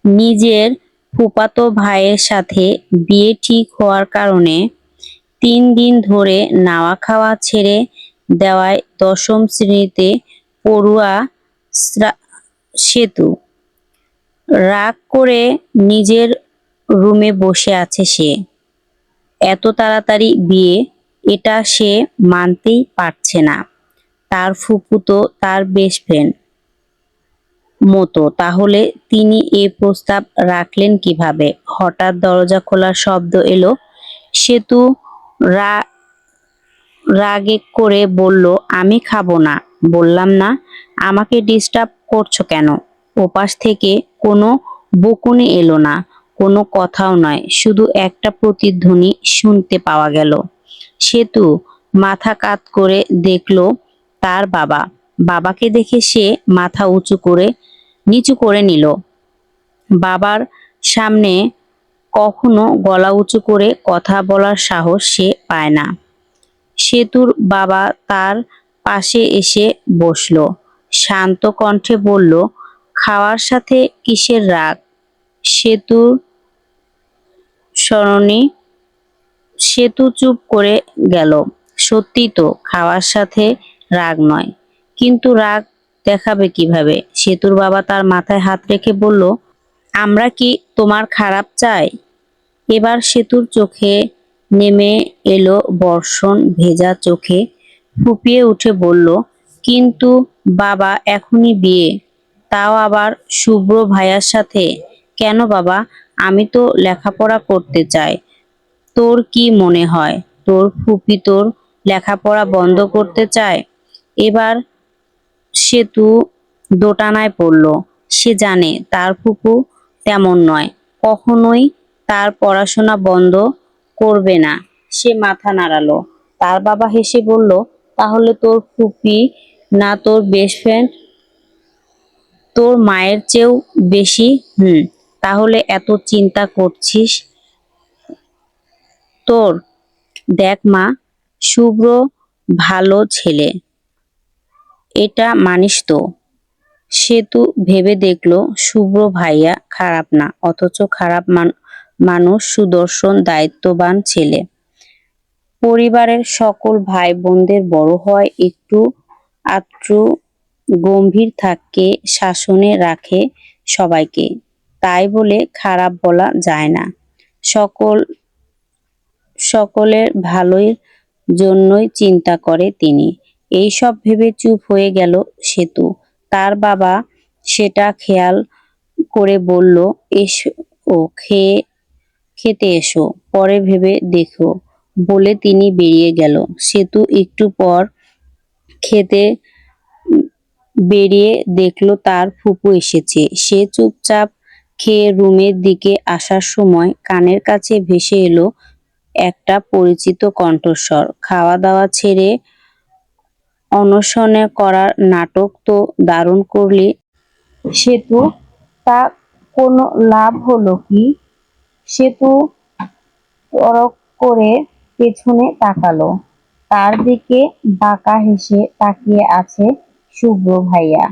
নিজের ফুফাতো ভাইয়ের সাথে বিয়ে ঠিক হওয়ার কারণে 3 দিন ধরে নাওয়া খাওয়া ছেড়ে দেওয়ায় দশম শ্রেণীতে পড়ুয়া সেতু রাগ করে নিজের রুমে বসে আছে সে। এত তাড়াতাড়ি বিয়ে, এটা সে মানতেই পারছে না। তার ফুপু তো তার বেস্ট ফ্রেন্ড মতো, তাহলে তিনি এ প্রস্তাব রাখলেন কিভাবে? হঠাৎ দরজা খোলার শব্দ এলো। সেতু রাগে করে বলল, আমি খাবো না, বললাম না? আমাকে ডিস্টার্ব করছো কেন? ওপাশ থেকে কোনো বকুনি এলো না, কোনো কথাও নয়, শুধু একটা প্রতিধ্বনি শুনতে পাওয়া গেল। সেতু মাথা কাত করে দেখলো তার বাবা। বাবাকে দেখে সে মাথা নিচু করে নিল। বাবার সামনে কখনো গলা উঁচু করে কথা বলার সাহস সে পায় না। সেতুর বাবা তার পাশে এসে বসল, শান্ত কণ্ঠে বলল, খাওয়ার সাথে কিসের রাগ? সেতুর স্মরণে সেতু চুপ করে গেল। সত্যি তো, খাওয়ার সাথে রাগ নয়, কিন্তু রাগ দেখাবে কিভাবে? সেতুর বাবা তার মাথায় হাত রেখে বলল, আমরা কি তোমার খারাপ চাই? এবার সেতুর চোখে নেমে এলো বর্ষণ ভেজা চোখে। ফুঁপিয়ে উঠে বলল, কিন্তু বাবা, এখনই বিয়ে, তাও আবার শুভ্র ভাইয়ার সাথে? কেন বাবা? আমি তো লেখাপড়া করতে চাই। তোর কি মনে হয় তোর ফুপি তোর লেখাপড়া বন্ধ করতে চায়? এবার সেতু দোটানায় পড়ল। সে জানে তার ফুপু তেমন নয়, কখনোই তার পড়াশোনা বন্ধ করবে না। সে মাথা নাড়ালো। তার বাবা হেসে বলল, তাহলে তোর ফুপি না তোর বেস্ট ফ্রেন্ড? তোর মায়ের চেয়েও বেশি? হুম। তাহলে এত চিন্তা করছিস তোর? দেখ মা, শুভ্র ভালো ছেলে, এটা মানিস তো? সেতু ভেবে দেখলো শুভ্র ভাইয়া খারাপ না, অথচ খারাপ মানুষ সুদর্শন দায়িত্ববান ছেলে। পরিবারের সকল ভাই বোনদের বড় হয় একটু আধটু গম্ভীর থাকে, শাসনে রাখে সবাইকে, তাই বলে খারাপ বলা যায় না। সকল সকলের ভালোর জন্যই চিন্তা করে তিনি। এইসব ভেবে চুপ হয়ে গেল সেতু। তার বাবা সেটা খেয়াল করে বলল, এসো, খেতে এসো, পরে ভেবে দেখো, বলে তিনি বেরিয়ে গেল। সেতু একটু পর খেতে বেরিয়ে দেখলো তার ফুপু এসেছে। সে চুপচাপ খেয়ে রুমের দিকে আসার সময় কানের কাছে ভেসে এলো একটা পরিচিত কণ্ঠস্বর, খাওয়া দাওয়া ছেড়ে অনশনে করার নাটক তো দারুণ করলি সেতু, তা কোনো লাভ হলো কি? সেতু তড়ক করে পেছনে তাকালো। তার দিকে বাঁকা হেসে তাকিয়ে আছে শুভ্র ভাইয়া।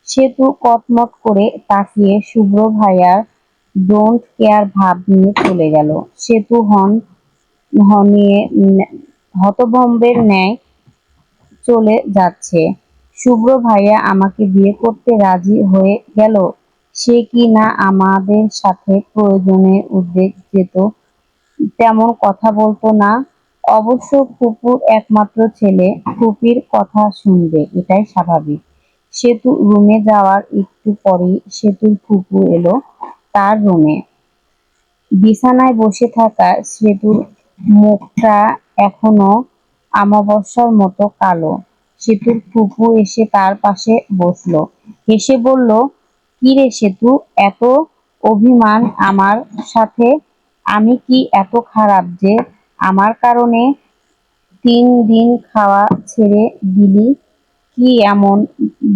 সেতু কটমট করে তাকিয়ে শুভ্র ভাইয়ার ডোন্ট কেয়ার ভাব নিয়ে চলে গেল। সেতু হনিয়ে হতভম্বের ন্যায় চলে যাচ্ছে। শুভ্র ভাইয়া আমাকে বিয়ে করতে রাজি হয়ে গেল। সে কি না আমাদের সাথে প্রয়োজনে উদ্বেগ যেত, তেমন কথা বলতো না। অবশ্য ফুপুর একমাত্র ছেলে, ফুপির কথা শুনবে, এটাই স্বাভাবিক। সেতু রুমে যাওয়ার একটু পরেই সেতুর ফুপু এলো তার রুমে। বিছানায় বসে থাকা সেতুর মুখটা এখনো আমাবস্যার মতো কালো। সেতুর ফুপু এসে তার পাশে বসলো, হেসে বলল, কি রে সেতু, এত অভিমান আমার সাথে? আমি কি এত খারাপ যে আমার কারণে 3 দিন খাওয়া ছেড়ে দিলি? কি এমন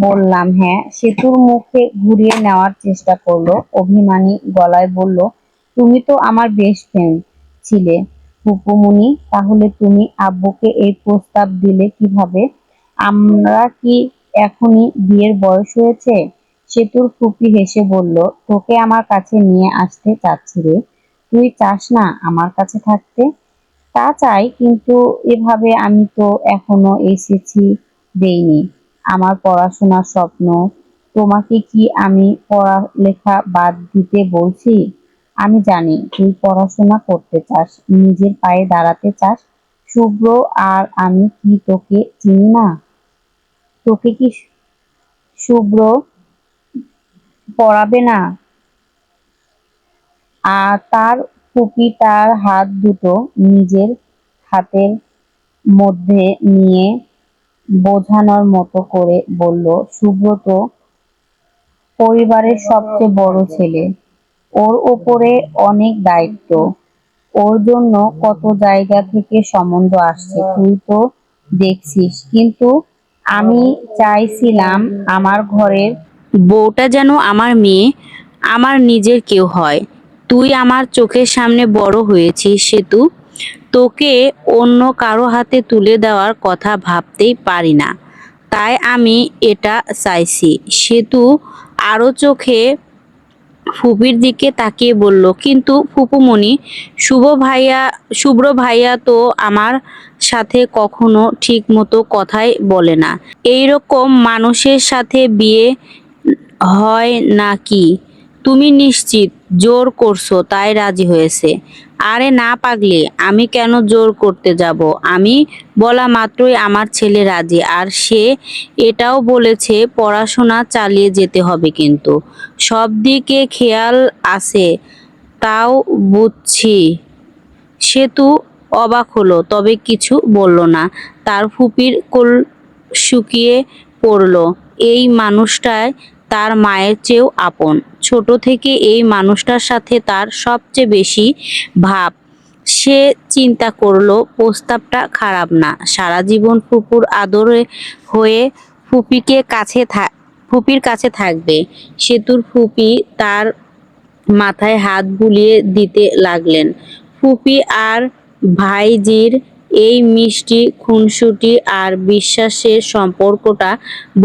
বললাম? হ্যাঁ। সেতুর মুখে ঘুরিয়ে নেওয়ার চেষ্টা করলো, অভিমানী গলায় বলল, তুমি তো আমার বেস্ট ফ্রেন্ড ছিলে ফুপুমনি, তাহলে তুমি আব্বুকে এই প্রস্তাব দিলে কিভাবে? আমরা কি এখনই বিয়ের বয়স হয়েছে? সেতুর ফুপি হেসে বলল, তোকে আমার কাছে নিয়ে আসতে চাচ্ছি রে। তুই চাস না আমার কাছে থাকতে? তা চাই, কিন্তু এভাবে আমি তো এখনো এসেছি দেইনি আমার পড়াশোনার স্বপ্ন। তোমাকে কি আমি পড়ালেখা বাদ দিতে বলছি? আমি জানি তুই পড়াশোনা করতে চাস, নিজের পায়ে দাঁড়াতে চাস। শুভ্র আর আমি কি তোকে চিনি না? তোকে কি শুভ্র পড়াবে না? আর তার ফুপি তার হাত দুটো নিজের হাতের মধ্যে নিয়ে বোঝানোর মতো করে বলল, শুভ্র তো পরিবারের সবচেয়ে বড় ছেলে, ওর ওপরে অনেক দায়িত্ব। ওর জন্য কত জায়গা থেকে সম্বন্ধ আসছে তুই তো দেখছিস, কিন্তু আমি চাইছিলাম আমার ঘরের বউটা যেন আমার মেয়ে, আমার নিজের কেউ হয়। তুই আমার চোখের সামনে বড় হয়েছিস সেতু, তোকে অন্য কারো হাতে তুলে দেওয়ার কথা ভাবতেই পারি না। তাই আমি এটা চাইছি। সেতু আরো চোখে ফুপির দিকে তাকিয়ে বলল, কিন্তু ফুপুমণি, শুভ্র ভাইয়া তো আমার সাথে কখনো ঠিক মতো কথাই বলে না। এইরকম মানুষের সাথে বিয়ে হয় নাকি? তুমি নিশ্চিত জোর করছো তাই রাজি হয়েছে? আরে না পাগলি, আমি কেন জোর করতে যাব? আমি বলা মাত্রই আমার ছেলে রাজি, আর সে এটাও বলেছে পড়াশোনা চালিয়ে যেতে হবে, কিন্তু সব দিকে খেয়াল আছে। তাও বুঝছি। সেতু অবাক হলো, তবে কিছু বলল না। তার ফুপির কোল শুকিয়ে পড়ল। এই মানুষটাই তার মায়ের চেয়েও আপন। ছোট থেকে এই মানুষটার সাথে তার সবচেয়ে বেশি ভাব। সে চিন্তা করলো প্রস্তাবটা খারাপ না। সারা জীবন ফুপুর আদরে হয়ে ফুপিকে ফুপির কাছে থাকবে। সেতুর ফুপি তার মাথায় হাত বুলিয়ে দিতে লাগলেন। ফুপি আর ভাইঝির এই মিষ্টি খুনসুটি আর বিশ্বাসের সম্পর্কটা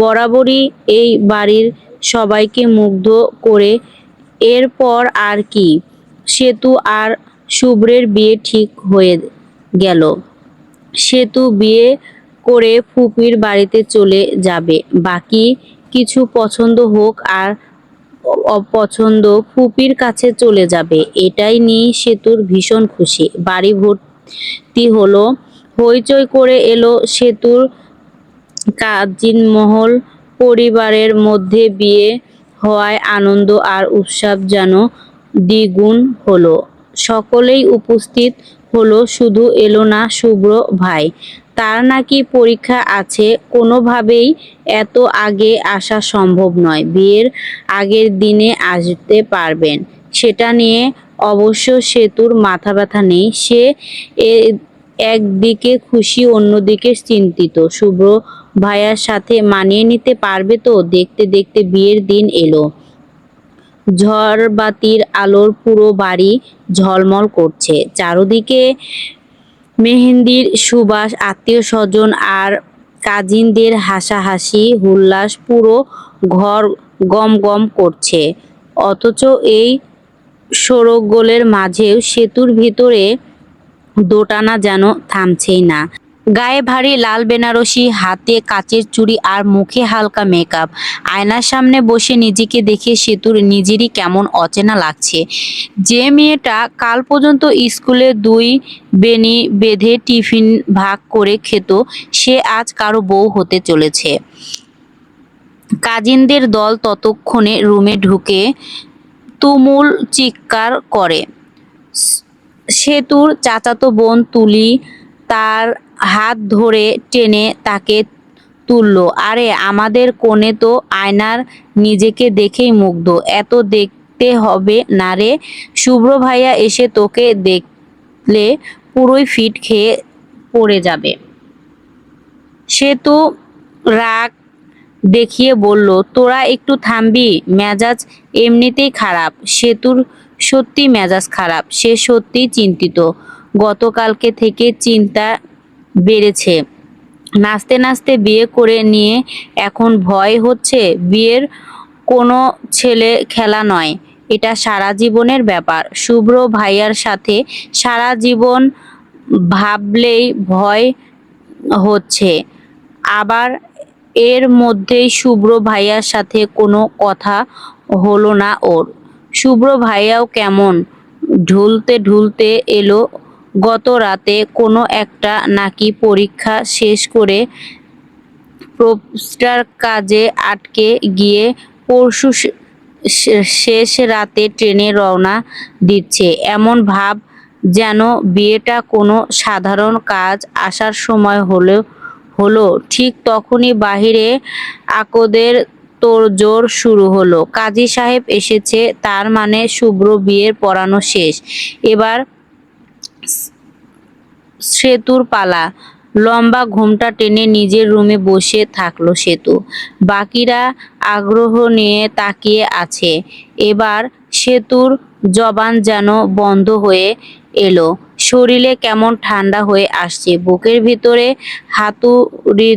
বরাবরই এই বাড়ির সবাইকে মুগ্ধ করে। এরপর আর কি, সেতু আর শুভ্রের বিয়ে ঠিক হয়ে গেল। সেতু বিয়ে করে ফুপির বাড়িতে চলে যাবে। বাকি কিছু পছন্দ হোক আর অপছন্দ ফুপির কাছে চলে যাবে, এটাই নিয়ে সেতুর ভীষণ খুশি। বাড়ি ভর্তি হলো, হইচই করে এলো সেতুর কাজিন মহল। পরিবারের মধ্যে বিয়ে হওয়ায় আনন্দ আর উৎসব যেন দ্বিগুণ হলো। সকলেই উপস্থিত হলো, শুধু এলো না শুভ্র ভাই। তার নাকি পরীক্ষা আছে, কোনোভাবেই এত আগে আসা সম্ভব নয়। বিয়ের আগের দিনে আসতে পারবেন সেটা নিয়ে অবশ্য সেতুর মাথা ব্যথা নেই। সে একদিকে খুশি, অন্যদিকে চিন্তিত। শুভ্র ভাইয়ার সাথে মানিয়ে নিতে পারবে তো? দেখতে দেখতে বিয়ের দিন এলো। ঝড়বাতির আলোর পুরো বাড়ি ঝলমল করছে। চারদিকে মেহেন্দির সুবাস, আত্মীয় স্বজন আর কাজিনদের হাসাহাসি হুল্লাস, পুরো ঘর গম গম করছে। অথচ এই শোরগোলের মাঝেও সেতুর ভিতরে দোটানা যেন থামছেই না। গায়ে ভারী লাল বেনারসি, হাতে কাচের চুড়ি আর মুখে হালকা মেকআপ। আয়নার সামনে বসে নিজেকে দেখে সেতুর নিজেরই কেমন অচেনা লাগছে। যে মেয়েটা কাল পর্যন্ত স্কুলে দুই বেনি বেঁধে টিফিন ভাগ করে খেত, সে আজ কারো বউ হতে চলেছে। কাজিনদের দল ততক্ষণে রুমে ঢুকে তুমুল চিৎকার করে। সেতুর চাচাতো বোন তুলি তার হাত ধরে টেনে তাকে তুলল। আরে আমাদের কোণে তো আয়নার নিজেকে দেখেই মুগ্ধ, এত দেখতে হবে না রে। শুভ্র ভাইয়া এসে তোকে দেখলে পুরোই ফিট খেয়ে পড়ে যাবে। সেতু রাগ দেখিয়ে বলল, তোরা একটু থামবি? মেজাজ এমনিতেই খারাপ। সেতুর সত্যি মেজাজ খারাপ, সে সত্যিই চিন্তিত। গতকালকে থেকে চিন্তা বেড়েছে। নাচতে নাচতে বিয়ে করে নিয়ে এখন ভয় হচ্ছে বিয়ের কোনো ছেলে খেলা নয়, এটা সারা জীবনের ব্যাপার। শুভ্র ভাইয়ার সাথে সারা জীবন ভাবলেই ভয় হচ্ছে। আবার এর মধ্যেই শুভ্র ভাইয়ার সাথে কোনো কথা হলো না ওর। শুভ্র ভাইয়াও কেমন ঢুলতে ঢুলতে এলো গত রাতে কোনো একটা নাকি পরীক্ষা শেষ করে প্রোস্টার কাজে আটকে গিয়ে পরশু শেষ রাতে ট্রেনে রওনা দিচ্ছে। এমন ভাব যেন বিয়েটা কোনো সাধারণ কাজ। আসার সময় হলো ঠিক তখনই বাহিরে আকদের তোড়জোড় শুরু হলো। কাজী সাহেব এসেছে, তার মানে শুভ্র বিয়ের পড়ানো শেষ। এবার সেতুর পালা। লম্বা ঘোমটা টেনে নিজের রুমে বসে থাকলো সেতু। বাকিরা আগ্রহ নিয়ে তাকিয়ে আছে। এবার সেতুর জবান যেন বন্ধ হয়ে এলো। শরীরে কেমন ঠান্ডা হয়ে আসছে। বুকের ভিতরে হাতুড়ি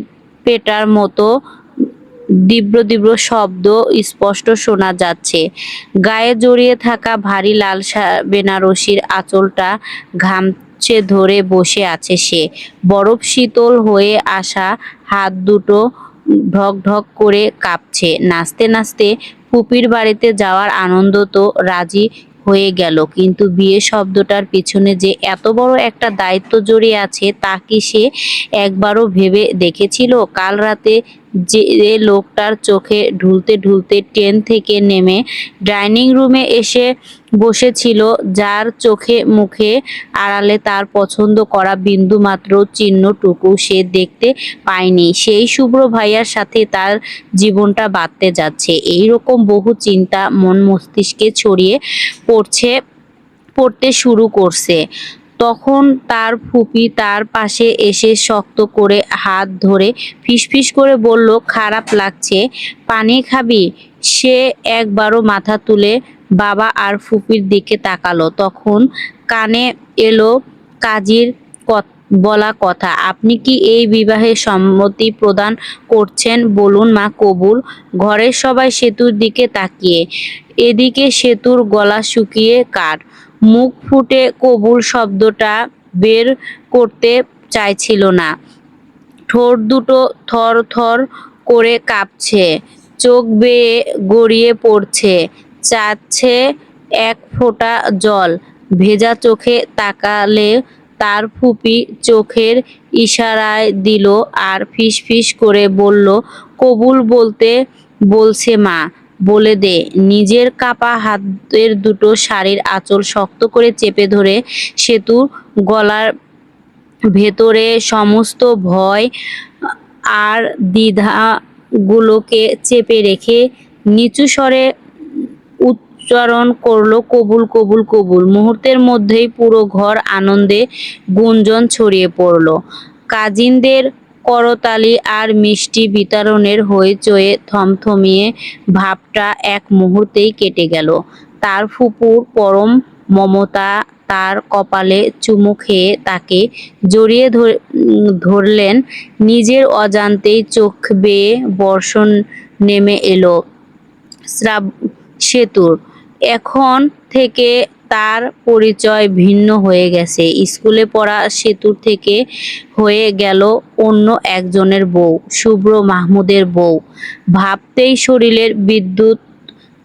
পেটার মতো তীব্র তীব্র শব্দ স্পষ্ট শোনা যাচ্ছে। গায়ে জড়িয়ে থাকা ভারী লাল বেনারসির আঁচলটা ঘামচে ধরে বসে আছে সে। বরফ শীতল হয়ে আসা হাত দুটো ঢক ঢক করে কাঁপছে। নাচতে নাচতে ফুপির বাড়িতে যাওয়ার আনন্দ তো রাজি হয়ে গেল, কিন্তু বিয়ে শব্দটার পিছনে যে এত বড় একটা দায়িত্ব জড়িয়ে আছে তা কি সে একবারও ভেবে দেখেছিল? কাল রাতে যে লোকটার চোখে ঢুলতে ঢুলতে ট্রেন থেকে নেমে ডাইনিং রুমে এসে বসেছিল, যার চোখে মুখে আড়ালে তার পছন্দ করা বিন্দুমাত্র চিহ্নটুকু সে দেখতে পায়নি, সেই শুভ্র ভাইয়ার সাথে তার জীবনটা বাঁধতে যাচ্ছে। এইরকম বহু চিন্তা মন মস্তিষ্কে ছড়িয়ে পড়তে শুরু করছে। তখন তার ফুপি তার পাশে এসে শক্ত করে হাত ধরে ফিসফিস করে বলল, খারাপ লাগছে, পানি খাবি? সে একবারও মাথা তুলে বাবা আর ফুপির দিকে তাকালো। তখন কানে এলো কাজীর বলা কথা, আপনি কি এই বিবাহে সম্মতি প্রদান করছেন? বলুন মা, কবুল। ঘরের সবাই সেতুর দিকে তাকিয়ে। এদিকে সেতুর গলা শুকিয়ে কাঠ, মুখ ফুটে কবুল শব্দটা বের করতে চাইছিল না। ঠোঁট দুটো থর থর করে কাঁপছে, চোখ বেয়ে গড়িয়ে পড়ছে, চাচ্ছে এক ফোঁটা জল। ভেজা চোখে তাকালে তার ফুপি চোখের ইশারায় দিল আর ফিসফিস করে বলল, কবুল বলতে বলছে মা, বলে দে। নিজের কাপা হাতের দুটো শাড়ির আঁচল শক্ত করে চেপে ধরে সেতু গলার ভেতরে সমস্ত ভয় আর দ্বিধাগুলোকে চেপে রেখে নিচু স্বরে উচ্চারণ করলো, কবুল কবুল কবুল। মুহূর্তের মধ্যেই পুরো ঘর আনন্দে গুঞ্জন ছড়িয়ে পড়ল। কাজিনদের করতালি আর মিষ্টি বিতরণের হইচয়ে থমথমিয়ে ভাবটা এক মুহূর্তেই কেটে গেল। তার ফুপুর পরম মমতা তার কপালে চুমু খেয়ে তাকে জড়িয়ে ধরলেন। নিজের অজান্তেই চোখ বেয়ে বর্ষণ নেমে এলো সেতুর। এখন থেকে তার পরিচয় ভিন্ন হয়ে গেছে। স্কুলে পড়া সেতুর থেকে হয়ে গেল অন্য একজনের বউ, শুভ্র মাহমুদের বউ। ভাবতেই শরীরের বিদ্যুৎ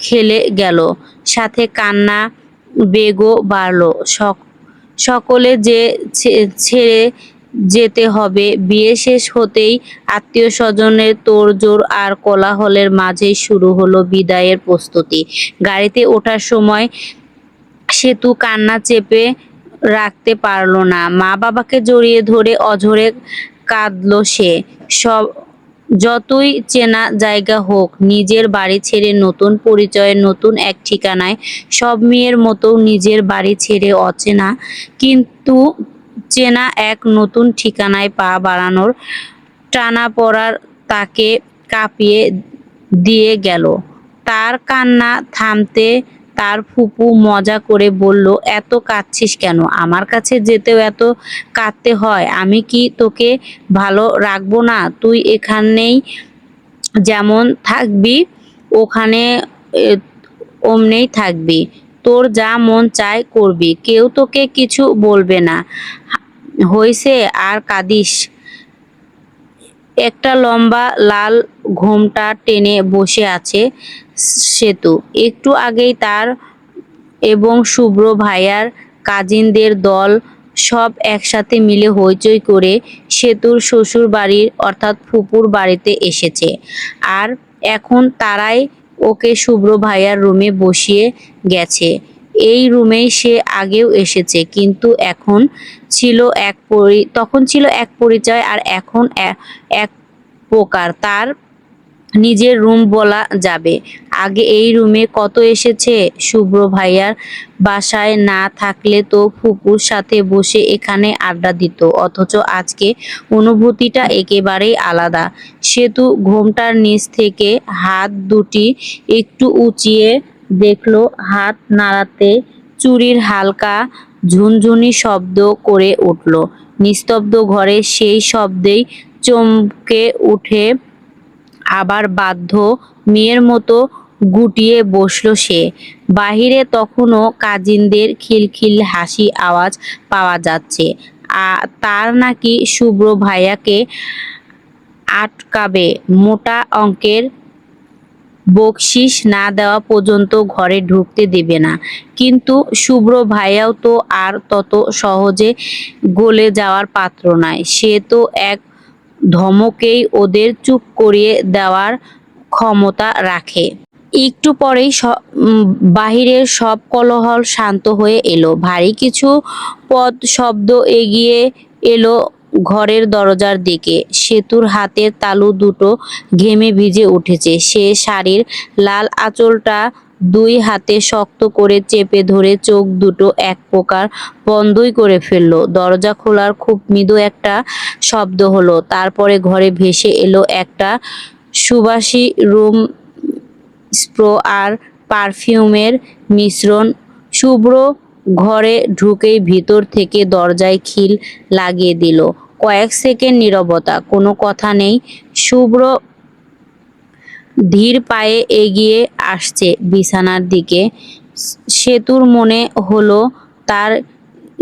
খেলে গেল, সাথে কান্না বেগও বাড়ল। সকলে যে ছেড়ে যেতে হবে। বিয়ে শেষ হতেই আত্মীয় স্বজনের তোড়জোড় আর কোলাহলের মাঝেই শুরু হলো বিদায়ের প্রস্তুতি। গাড়িতে ওঠার সময় সেতু কান্না চেপে রাখতে পারল না। মা বাবাকে জড়িয়ে ধরে অঝরে কাঁদল সে। সব যতই চেনা জায়গা হোক, নিজের বাড়ি ছেড়ে নতুন পরিচয়ে নতুন এক ঠিকানায়, সব মেয়ের মতো নিজের বাড়ি ছেড়ে অচেনা কিন্তু চেনা এক নতুন ঠিকানায় পা বাড়ানোর টানাপোড়ার তাকে কাঁপিয়ে দিয়ে গেল। তার কান্না থামতে তার ফুপু মজা করে বলল, এত কাঁদছিস কেন? আমার কাছে যেতেও এত কাঁদতে হয়? আমি কি তোকে ভালো রাখবো না? তুই এখানেই যেমন থাকবি ওখানে এ, অমনেই থাকবি, তোর যা মন চায় করবি, কেউ তোকে কিছু বলবে না। হইছে আর কাঁদিস। একটা লম্বা লাল ঘোমটা টেনে বসে আছে সেতু। একটু আগেই তার এবং শুভ্র ভাইয়ার কাজিনদের দল সব একসাথে মিলে হইচই করে সেতুর শ্বশুর বাড়ির অর্থাৎ ফুপুর বাড়িতে এসেছে। আর এখন তারাই ওকে শুভ্র ভাইয়ার রুমে বসিয়ে গেছে। এই রুমেই সে আগেও এসেছে, কিন্তু তখন ছিল এক পরিচয়, আর এখন এক প্রকার তার নিজের রুম বলা যাবে। আগে এই রুমে কত এসেছে, শুভ্র ভাইয়ার বাসায় না থাকলে তো ফুপুর সাথে বসে এখানে আড্ডা দিত, অথচ আজকে অনুভূতিটা একেবারেই আলাদা। সেতু ঘোমটার নিচ থেকে হাত দুটি একটু উঁচিয়ে দেখলো, হাত নাড়াতে চুড়ির হালকা ঝুনঝুনি শব্দ করে উঠল। নিস্তব্ধ ঘরে সেই শব্দেই চমকে উঠে আবার বাধ্য মেয়ের মতো গুটিয়ে বসলো সে। বাহিরে তখনও কাজিনদের খিলখিল হাসি আওয়াজ পাওয়া যাচ্ছে। তার নাকি শুভ্র ভাইয়াকে আটকাবে, মোটা অঙ্কের বকশিস না দেওয়া পর্যন্ত ঘরে ঢুকতে দেবে না। কিন্তু শুভ্র ভাইয়াও তো আর তত সহজে গলে যাওয়ার পাত্র নয়। সে তো এক ধমকেই ওদের চুপ করিয়ে দেওয়ার ক্ষমতা রাখে। একটু পরেই বাহিরের সব কোলাহল শান্ত হয়ে এলো। ভারী কিছু পদ শব্দ এগিয়ে এলো ঘরের দরজার দিকে। সেতুর হাতের তালু দুটো ঘেমে ভিজে উঠেছে। সে শাড়ির লাল আঁচলটা দুই হাতে শক্ত করে চেপে ধরে চোখ দুটো এক প্রকার বন্ধই করে ফেলল। দরজা খোলার খুব মৃদু একটা শব্দ হলো, তারপরে ঘরে ভেসে এলো একটা সুবাসী রুম স্প্রে আর পারফিউমের মিশ্রণ। শুভ্র ঘরে ঢুকেই ভিতর থেকে দরজায় খিল লাগিয়ে দিল। কয়েক সেকেন্ড নীরবতা, কোনো কথা নেই। শুভ্র ধীর পায়ে এগিয়ে আসছে বিছানার দিকে। সেতুর মনে হলো তার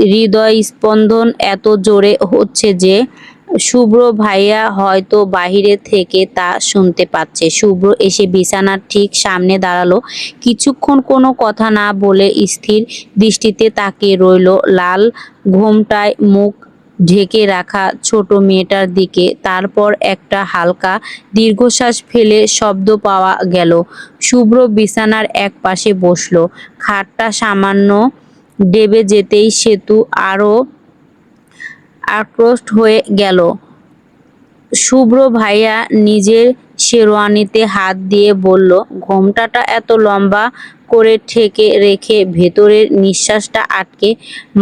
হৃদয় স্পন্দন এত জোরে হচ্ছে যে শুভ্র ভাইয়া হয়তো বাহিরে থেকে তা শুনতে পাচ্ছে। শুভ্র এসে বিছানার ঠিক সামনে দাঁড়ালো। কিছুক্ষণ কোনো কথা না বলে স্থির দৃষ্টিতে তাকিয়ে রইল লাল ঘোমটায় মুখ ঢেকে রাখা ছোট মেয়েটার দিকে। তারপর একটা হালকা দীর্ঘশ্বাস ফেলে শব্দ পাওয়া গেল। শুভ্র বিছানার এক পাশে বসলো। খাটটা সামান্য দেবে যেতেই সেতু আরো আকৃষ্ট হয়ে গেল। শুভ্র ভাইয়া নিজের শেরওয়ানিতে হাত দিয়ে বলল, ঘোমটাটা এত লম্বা করে ঠেকে রেখে ভেতরের নিঃশ্বাসটা আটকে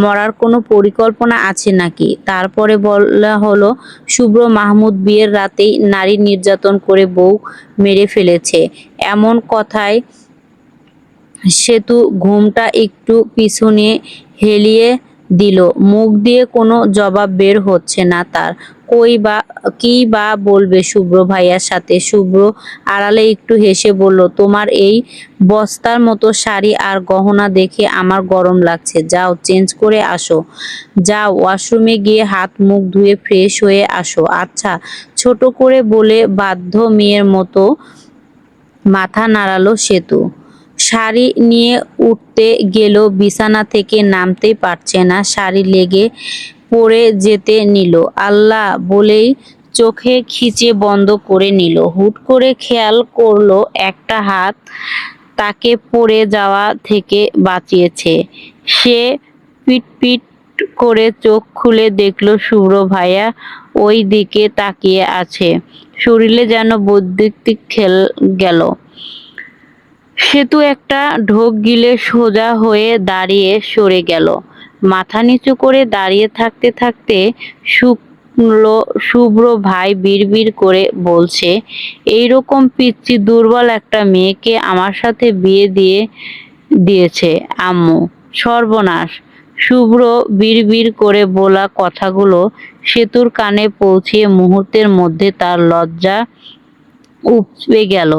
মরার কোনো পরিকল্পনা আছে নাকি? তারপরে বলা হলো, শুভ্র মাহমুদ বিয়ের রাতেই নারী নির্যাতন করে বউ মেরে ফেলেছে। এমন কথায় সেতু ঘুমটা একটু পিছনে হেলিয়ে দিল। মুখ দিয়ে কোনো জবাব বের হচ্ছে না তার। কি বা বলবে শুভ্র ভাইয়ার সাথে। শুভ্র আড়ালে একটু হেসে বলল, তোমার এই বস্তার মতো শাড়ি আর গহনা দেখে আমার গরম লাগছে, যাও চেঞ্জ করে আসো, যাও ওয়াশরুমে গিয়ে হাত মুখ ধুয়ে ফ্রেশ হয়ে আসো। আচ্ছা, ছোট করে বলে বাধ্য মেয়ের মতো মাথা নাড়ালো সেতু। শাড়ি নিয়ে উঠতে গেলেও বিছানা থেকে নামতেই পারছে না, শাড়ি লেগে পড়ে যেতে নিল। আল্লাহ বলেই চোখে খিচে বন্ধ করে নিল। হুট করে খেয়াল করলো একটা হাত তাকে পড়ে যাওয়া থেকে বাঁচিয়েছে। সে পিটপিট করে চোখ খুলে দেখলো শুভ্র ভাইয়া ওই দিকে তাকিয়ে আছে। শরীরে যেন বৈদ্যুতিক খেল গেল। সেতু একটা ঢোক গিলে সোজা হয়ে দাঁড়িয়ে সরে গেল। মাথা নিচু করে দাঁড়িয়ে থাকতে থাকতে শুনলো শুভ্র ভাই বিড়বিড় করে বলছে, এইরকম পিচ্চি দুর্বল একটা মেয়েকে আমার সাথে বিয়ে দিয়েছে আম্মু, সর্বনাশ। শুভ্র বিড়বিড় করে বলা কথাগুলো সেতুর কানে পৌঁছিয়ে মুহূর্তের মধ্যে তার লজ্জা উপচে গেল।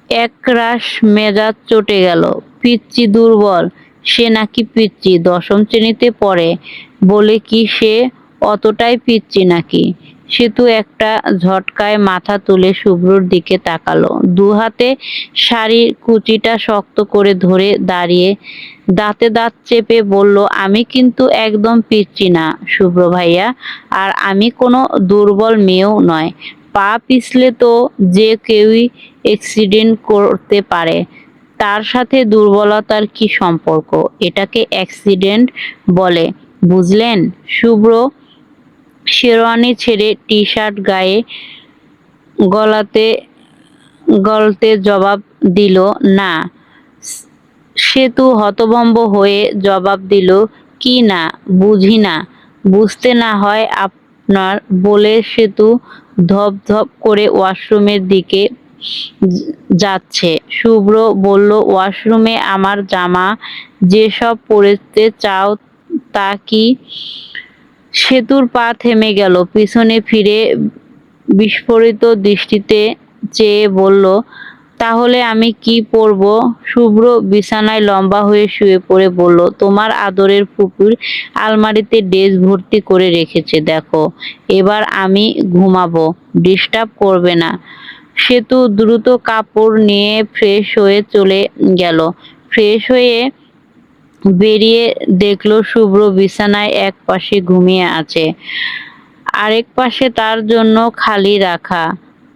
একরাশ মেজাজ চটে গেল। পিচ্চি দুর্বল, সে নাকি পিচ্চি, দশম শ্রেণীতে পড়ে বলে কি সে অতটাই পিচ্চি নাকি? সেতু একটা ঝটকায় মাথা তুলে শুভ্রর দিকে তাকালো, দুহাতে শাড়ির কুচিটা শক্ত করে ধরে দাঁড়িয়ে দাঁতে দাঁত চেপে বলল, আমি কিন্তু একদম পিচ্চি না শুভ্র ভাইয়া, আর আমি কোনো দুর্বল মেয়েও নয়। পা পিছলে তো যে কেউই অ্যাক্সিডেন্ট করতে পারে, তার সাথে দুর্বলতার কি সম্পর্ক? এটাকে অ্যাক্সিডেন্ট বলে, বুঝলেন? শুভ্র শেরওয়ানি ছেড়ে টি শার্ট গায়ে গলাতে গলতে জবাব দিল, না। সেতু হতভম্ব হয়ে জবাব দিল, কি না? বুঝি না। বুঝতে না হয় আপনার, বলে সেতু ধপ ধপ করে ওয়াশরুমের দিকে যাচ্ছে। শুভ্র বলল, ওয়াশরুমে আমার জামা যেসব পরতে চাও তা কি? সেতুর পা থেমে গেল, পিছনে ফিরে বিস্ফোরিত দৃষ্টিতে চেয়ে বলল, তাহলে আমি কি পরব? শুভ্র বিছানায় লম্বা হয়ে শুয়ে পড়ে বলল, তোমার আদরের ফুপুর আলমারিতে ড্রেস ভর্তি করে রেখেছে, দেখো। এবার আমি ঘুমাবো, ডিস্টার্ব করবে না। সেতু দ্রুত কাপড় নিয়ে ফ্রেশ হয়ে চলে গেল। ফ্রেশ হয়ে বেরিয়ে দেখলো শুভ্র বিছানায় এক পাশে ঘুমিয়ে আছে, আরেক পাশে তার জন্য খালি রাখা।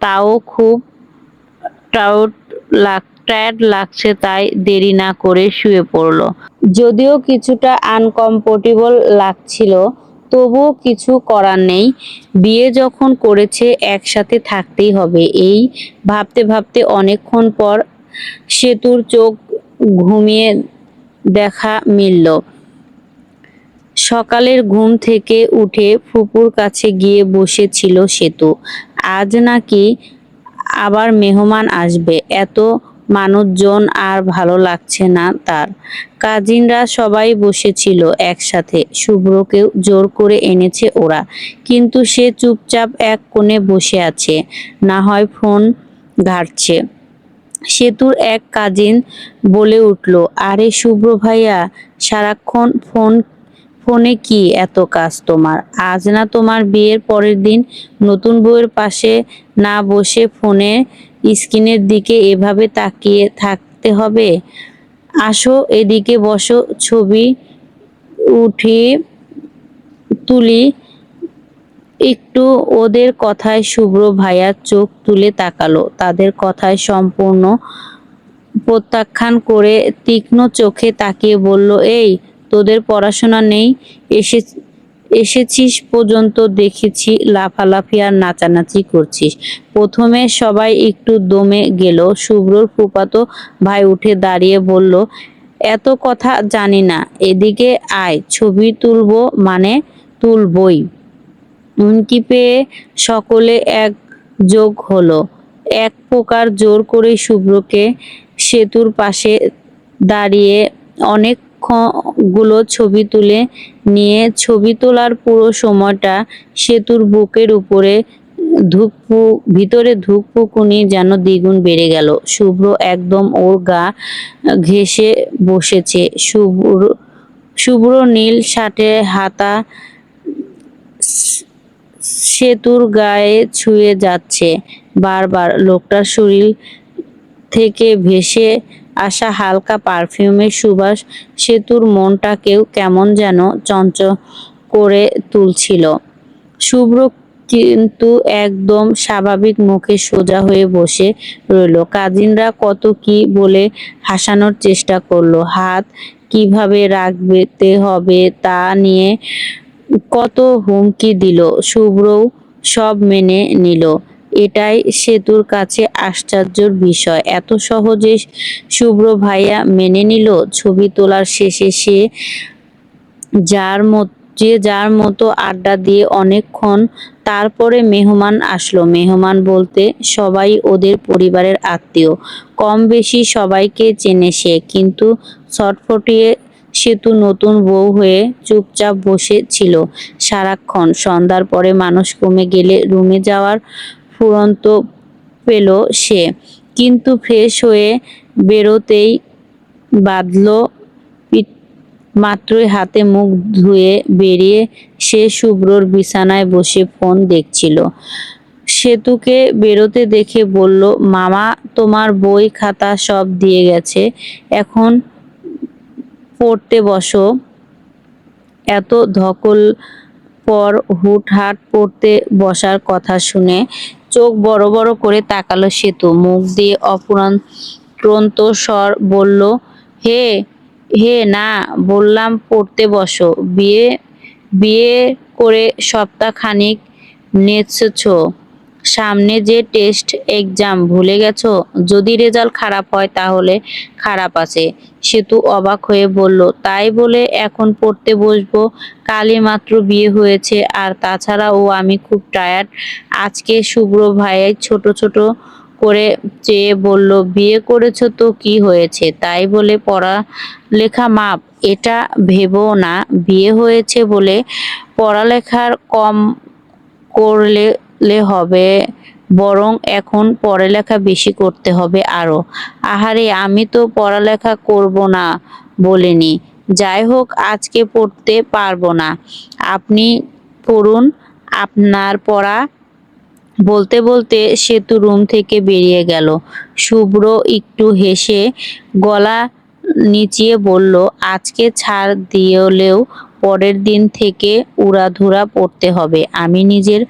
তাও খুব টায়ার্ড লাগছে, তাই দেরি না করে শুয়ে পড়ল। যদিও কিছুটা আনকমফোর্টেবল লাগছিল, তবুও কিছু করার নেই। বিয়ে যখন করেছে একসাথে থাকতেই হবে, এই ভাবতে ভাবতে অনেকক্ষণ পর সেতুর চোখ ঘুমিয়ে দেখা মিলল। সকালের ঘুম থেকে উঠে ফুপুর কাছে গিয়ে বসেছিল সেতু। আজ নাকি আবার মেহমান আসবে, এত মানুষজন আর ভালো লাগছে না তার। কাজিনরা সবাই বসেছিল একসাথে, শুভ্রকেও জোর করে এনেছে ওরা, কিন্তু সে চুপচাপ এক কোণে বসে আছে, না হয় ফোন ঘাঁটছে। সেতুর এক কাজিন বলে উঠল, আরে শুভ্র ভাইয়া, সারাক্ষণ ফোনে কি এত কাজ তোমার? আজ না তোমার বিয়ের পরের দিন, নতুন বউয়ের পাশে না বসে ফোনে স্ক্রিনের দিকে এভাবে তাকিয়ে থাকতে হবে? আসো এদিকে বসো, ছবি উঠিয়ে তুলি একটু। ওদের কথায় শুভ্র ভাইয়া চোখ তুলে তাকালো, তাদের কথায় সম্পূর্ণ প্রত্যাখ্যান করে তীক্ষ্ণ চোখে তাকিয়ে বলল, এই তোদের পড়াশোনা নেই? এসে এসেছিস পর্যন্ত দেখেছি লাফালাফি আর নাচানাচি করছিস। প্রথমে সবাই একটু দমে গেল। শুভ্রর ফুফাতো ভাই উঠে দাঁড়িয়ে বলল, এত কথা জানি না, এদিকে আয়, ছবি তুলবো মানে তুলবই। হুমকি পেয়ে সকলে এক যোগ হলো। এক প্রকার জোর করে শুভ্রকে সেতুর পাশে দাঁড়িয়ে অনেকগুলো ছবি তুলে নিয়ে, ছবি তোলার পুরো সময়টা সেতুর বুকের উপরে ভিতরে ধুকপুকুনি যেন দ্বিগুণ বেড়ে গেল। শুভ্র একদম ওর গা ঘেঁষে বসেছে। শুভ্র নীল শার্টে হাতা সেতুর গায়ে ছুঁয়ে যাচ্ছে বারবার। লোকটার শরীর থেকে ভেসে আসা হালকা পারফিউমের সুবাস সেতুর মনটাকেও কেমন যেন চঞ্চল করে তুলছিল। শুভ্র কিন্তু একদম স্বাভাবিক মুখে সোজা হয়ে বসে রইল। কাজিনরা কত কি বলে হাসানোর চেষ্টা করলো, হাত কিভাবে রাখতে হবে তা নিয়ে কত হুমকি দিল, শুভ্রও সব মেনে নিল। এটাই সেতুর কাছে আশ্চর্যের বিষয়, এত সহজে শুভ্র ভাইয়া মেনে নিল। ছবি তোলার শেষে যে যার মতো আড্ডা দিয়ে অনেকক্ষণ তারপরে মেহমান আসলো। মেহমান বলতে সবাই ওদের পরিবারের আত্মীয়, কম বেশি সবাইকে চেনে সে, কিন্তু ছটফটিয়ে সেতু নতুন বউ হয়ে চুপচাপ বসে ছিল সারাক্ষণ। সন্ধ্যার পরে মানুষ কমে গেলে রুমে যাওয়ার ফুরন্ত পেল সে, কিন্তু ফ্রেশ হয়ে বেরোতেই বাঁধলো মাত্রই হাতে মুখ ধুয়ে বেরিয়ে সে শুভ্রর বিছানায় বসে ফোন দেখছিল। সেতুকে বেরোতে দেখে বলল, মামা তোমার বই খাতা সব দিয়ে গেছে, এখন পড়তে বসো। এত ধকল পর হুটহাট পড়তে বসার কথা শুনে চোখ বড় বড় করে তাকালো সেতু। মুখ দিয়ে অপ্রান্ত স্বর বলল, হে হে না, বললাম পড়তে বসো। বিয়ে বিয়ে করে সপ্তাহ খানিক নেচেছো, সামনে যে টেস্ট এক্সাম ভুলে গেছো? যদি রেজাল্ট খারাপ হয় তাহলে খারাপ আছে। সেতু অবাক হয়ে বলল, তাই বলে এখন পড়তে বসবো? কালই মাত্র বিয়ে হয়েছে, আর তাছাড়াও আমি খুব টায়ার্ড। আজকে শুভ্র ভাইয়ের ছোট ছোট করে চেয়ে বলল, বিয়ে করেছো তো কি হয়েছে, তাই বলে পড়ালেখা মাপ? এটা ভেবো না বিয়ে হয়েছে বলে পড়ালেখার কম করলে হবে, বরং এখন পড়ালেখা বেশি করতে হবে আরো। আহারে, আমি তো পড়ালেখা করব না বলিনি। যাই হোক, আজকে পড়তে পারবো না, আপনি পড়ুন। আপনার পড়া। বলতে বলতে সেতু রুম থেকে বেরিয়ে গেল। শুভ্র একটু হেসে গলা নিচিয়ে বলল, আজকে ছাড় দিলেও পরের দিন থেকে উড়াধুরা পড়তে হবে। আমি নিজের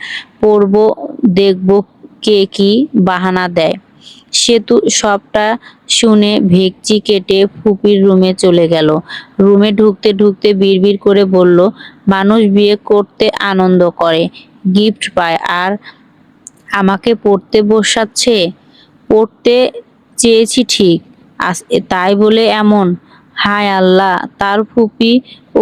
পড়ব, দেখব কে কি বাহানা দেয়। সেতু সবটা শুনে ভেকচি কেটে ফুপির রুমে চলে গেল। রুমে ঢুকতে ঢুকতে বিড়বিড় করে বলল, মানুষ বিয়ে করতে আনন্দ করে, গিফট পায়, আর আমাকে পড়তে বসাচ্ছে। পড়তে চেয়েছি ঠিক, তাই বলে এমন? হায় আল্লাহ! তার ফুপি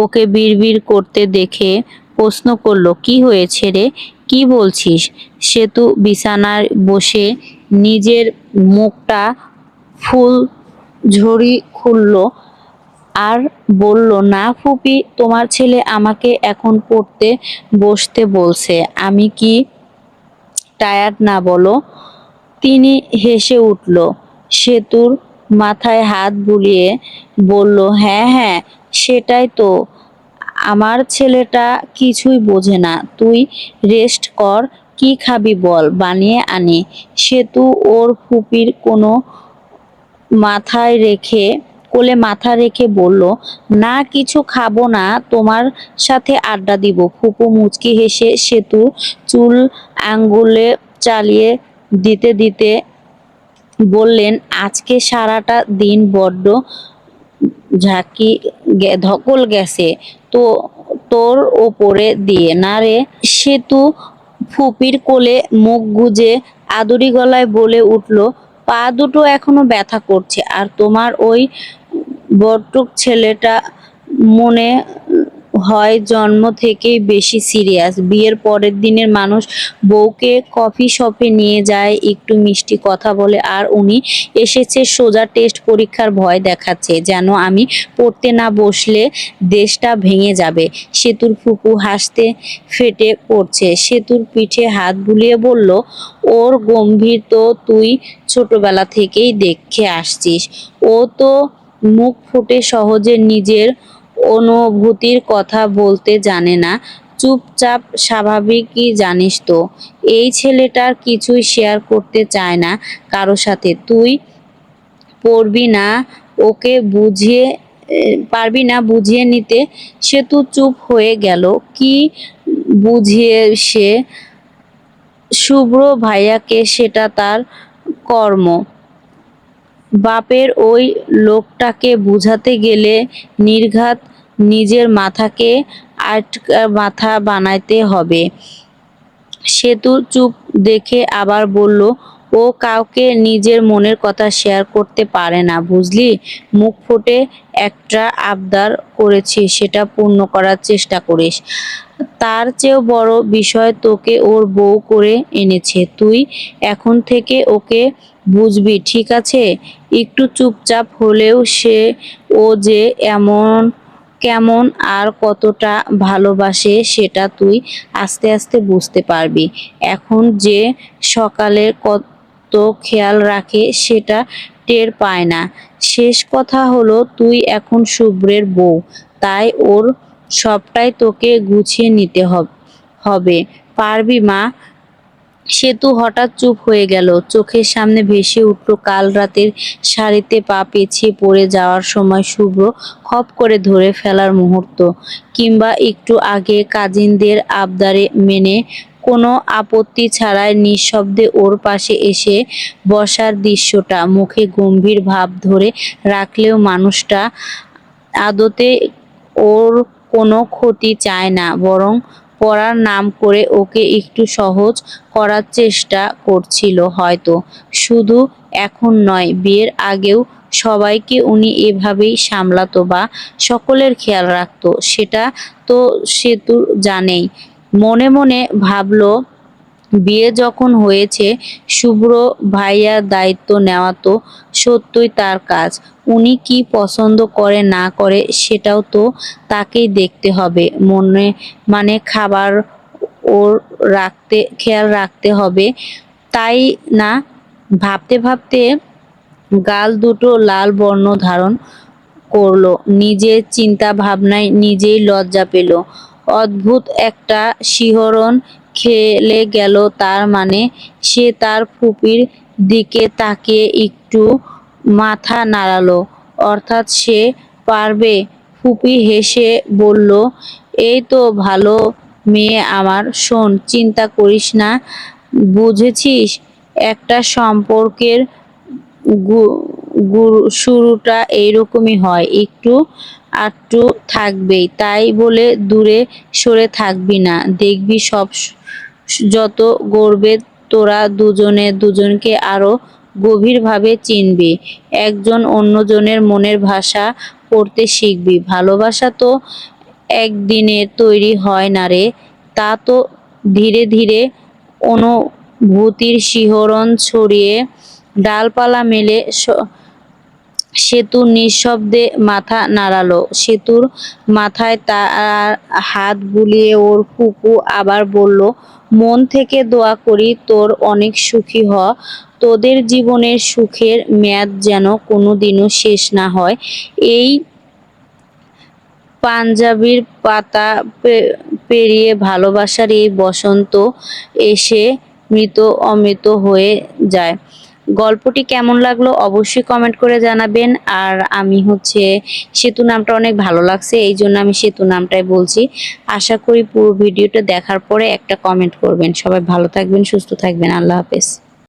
ওকে বিড়বিড় করতে দেখে প্রশ্ন করলো, কি হয়েছে রে, কি বলছিস? সেতু বিছানায় বসে নিজের মুখটা ফুল ঝুড়ি খুলল আর বলল, না ফুপি, তোমার ছেলে আমাকে এখন পড়তে বসতে বলছে। আমি কি টায়ার্ড না বলো? তিনি হেসে উঠল। সেতুর মাথায় হাত বুলিয়ে বলল, হ্যাঁ হ্যাঁ, সেটাই তো। আমার ছেলেটা কিছুই বোঝে না, তুই রেস্ট কর। কি খাবি বল, বানিয়ে আনি। সেতু ওর ফুপির কোলে মাথা রেখে বলল, না কিছু খাবো না, তোমার সাথে আড্ডা দিব। ফুপু মুচকি হেসে সেতুর চুল আঙ্গুলে চালিয়ে দিতে দিতে বললেন, আজকে সারাটা দিন বড্ড ধকল গেছে তো তোর ওপরে দিয়ে না রে? সেতু ফুপির কোলে মুখ গুজে আদুরি গলায় বলে উঠল, পা দুটো এখনো ব্যথা করছে, আর তোমার ওই বটুক ছেলেটা মনে হয় জন্ম থেকেই বেশি সিরিয়াস। বিয়ের পরের দিনের মানুষ বউকে কফি শপে নিয়ে যায়, একটু মিষ্টি কথা বলে, আর উনি এসেছে সোজা টেস্ট পরীক্ষার ভয় দেখাচ্ছে, যেন আমি পড়তে না বসলে দেশটা ভেঙে যাবে। সেতুর ফুপু হাসতে ফেটে পড়ছে। সেতুর পিঠে হাত বুলিয়ে বলল, ওর গম্ভীর তো তুই ছোটবেলা থেকেই দেখে আসছিস। ও তো মুখ ফুটে সহজে নিজের অনুভূতির কথা বলতে জানে না, চুপচাপ স্বাভাবিকই, জানিস তো। এই ছেলেটার কিছুই শেয়ার করতে চায় না কারো সাথে। তুই পড়বি না, ওকে পারবি না বুঝিয়ে নিতে? সেতু চুপ হয়ে গেল। কি বুঝিয়ে সে শুভ্র ভাইয়াকে? সেটা তার কর্ম। বাপের ওই লোকটাকে বুঝাতে গেলে নির্ঘাত নিজের মাথাকে মাথা বানাইতে হবে। সেতু চুপ দেখে আবার বলল, ও কাউকে নিজের মনের কথা শেয়ার করতে পারে না, বুঝলি? মুখ ফুটে একটা আবদার করেছি, সেটা পূর্ণ করার চেষ্টা করিস। তার চেয়েও বড় বিষয়, তোকে ওর বউ করে এনেছে, তুই এখন থেকে ওকে বুঝবি, ঠিক আছে? একটু চুপচাপ হলেও ও যে কেমন আর কতটা ভালোবাসে সেটা তুই আস্তে আস্তে বুঝতে পারবি। এখন যে সকালের তো খেয়াল রাখে সেটা টের পায় না। শেষ কথা হলো তুই এখন শুভ্রের বউ, তাই ওর সবটাই তোকে গুছিয়ে নিতে হবে। পারবি মা? সেতু হঠাৎ চুপ হয়ে গেল। চোখের সামনে ভেসে উঠল কাল রাতের শাড়িতে পা পেছিয়ে পড়ে যাওয়ার সময় শুভ্র খপ করে ধরে ফেলার মুহূর্ত, কিংবা একটু আগে কাজিনদের আবদারে মেনে কোনো আপত্তি ছাড়াই নিঃশব্দে ওর পাশে এসে বসার দৃশ্যটা। মুখে গম্ভীর ভাব ধরে রাখলেও মানুষটা আদতে ওর কোনো ক্ষতি চায় না, বরং পড়ার নাম করে ওকে একটু সহজ করার চেষ্টা করছিল হয়তো। শুধু এখন নয়, বিয়ের আগেও সবাইকে উনি এভাবেই সামলাতো বা সকলের খেয়াল রাখতো, সেটা তো সেতু জানেই। মনে মনে ভাবলো, বিয়ে যখন হয়েছে, শুভ্র ভাইয়ার দায়িত্ব নেওয়া তো সত্যই তার কাজ। উনি কি পছন্দ করে না করে সেটাও তো তাকেই দেখতে হবে। মানে খাবার ওর খেয়াল রাখতে হবে, তাই না? ভাবতে ভাবতে গাল দুটো লাল বর্ণ ধারণ করলো। নিজের চিন্তা ভাবনায় নিজেই লজ্জা পেল। অদ্ভুত একটা শিহরণ খেলে গেল তার। মানে সে তার ফুপির দিকে তাকিয়ে একটু মাথা নাড়ালো। অর্থাৎ সে পারবে? ফুপি হেসে বলল, এই তো ভালো মেয়ে আমার। শোন, চিন্তা করিস না, বুঝেছিস? একটা সম্পর্কের শুরুটা এইরকমই হয়, একটু আধটু থাকবেই। তাই বলে দূরে সরে থাকবি না। দেখবি সব যত গড়বে, তোরা দুজনে দুজনকে আরো গভীরভাবে চিনবি। একজন অন্যজনের মনের ভাষা পড়তে শিখবি। ভালোবাসা তো একদিনে তৈরি হয় না রে, তা তো ধীরে ধীরে অনুভূতির শিহরণ ছড়িয়ে ডালপালা মেলে। সেতু নিঃশব্দে মাথা নাড়ালো। সেতুর মাথায় তার হাত বুলিয়ে ওর ফুপু আবার বলল, মন থেকে দোয়া করি তোর অনেক সুখী হ। তোদের জীবনের সুখের মেয়াদ যেন কোনোদিনও শেষ না হয়। এই পাঞ্জাবির পাতা পেরিয়ে ভালোবাসার এই বসন্ত এসে মৃত অমৃত হয়ে যায়। গল্পটি কেমন লাগলো অবশ্যই কমেন্ট করে জানাবেন। আর আমি সেতু নামটা অনেক ভালো লাগছে, এই জন্য আমি সেতু নামটাই বলছি। আশা করি পুরো ভিডিওটা দেখার পরে একটা কমেন্ট করবেন। সবাই ভালো থাকবেন, সুস্থ থাকবেন। আল্লাহ হাফেজ।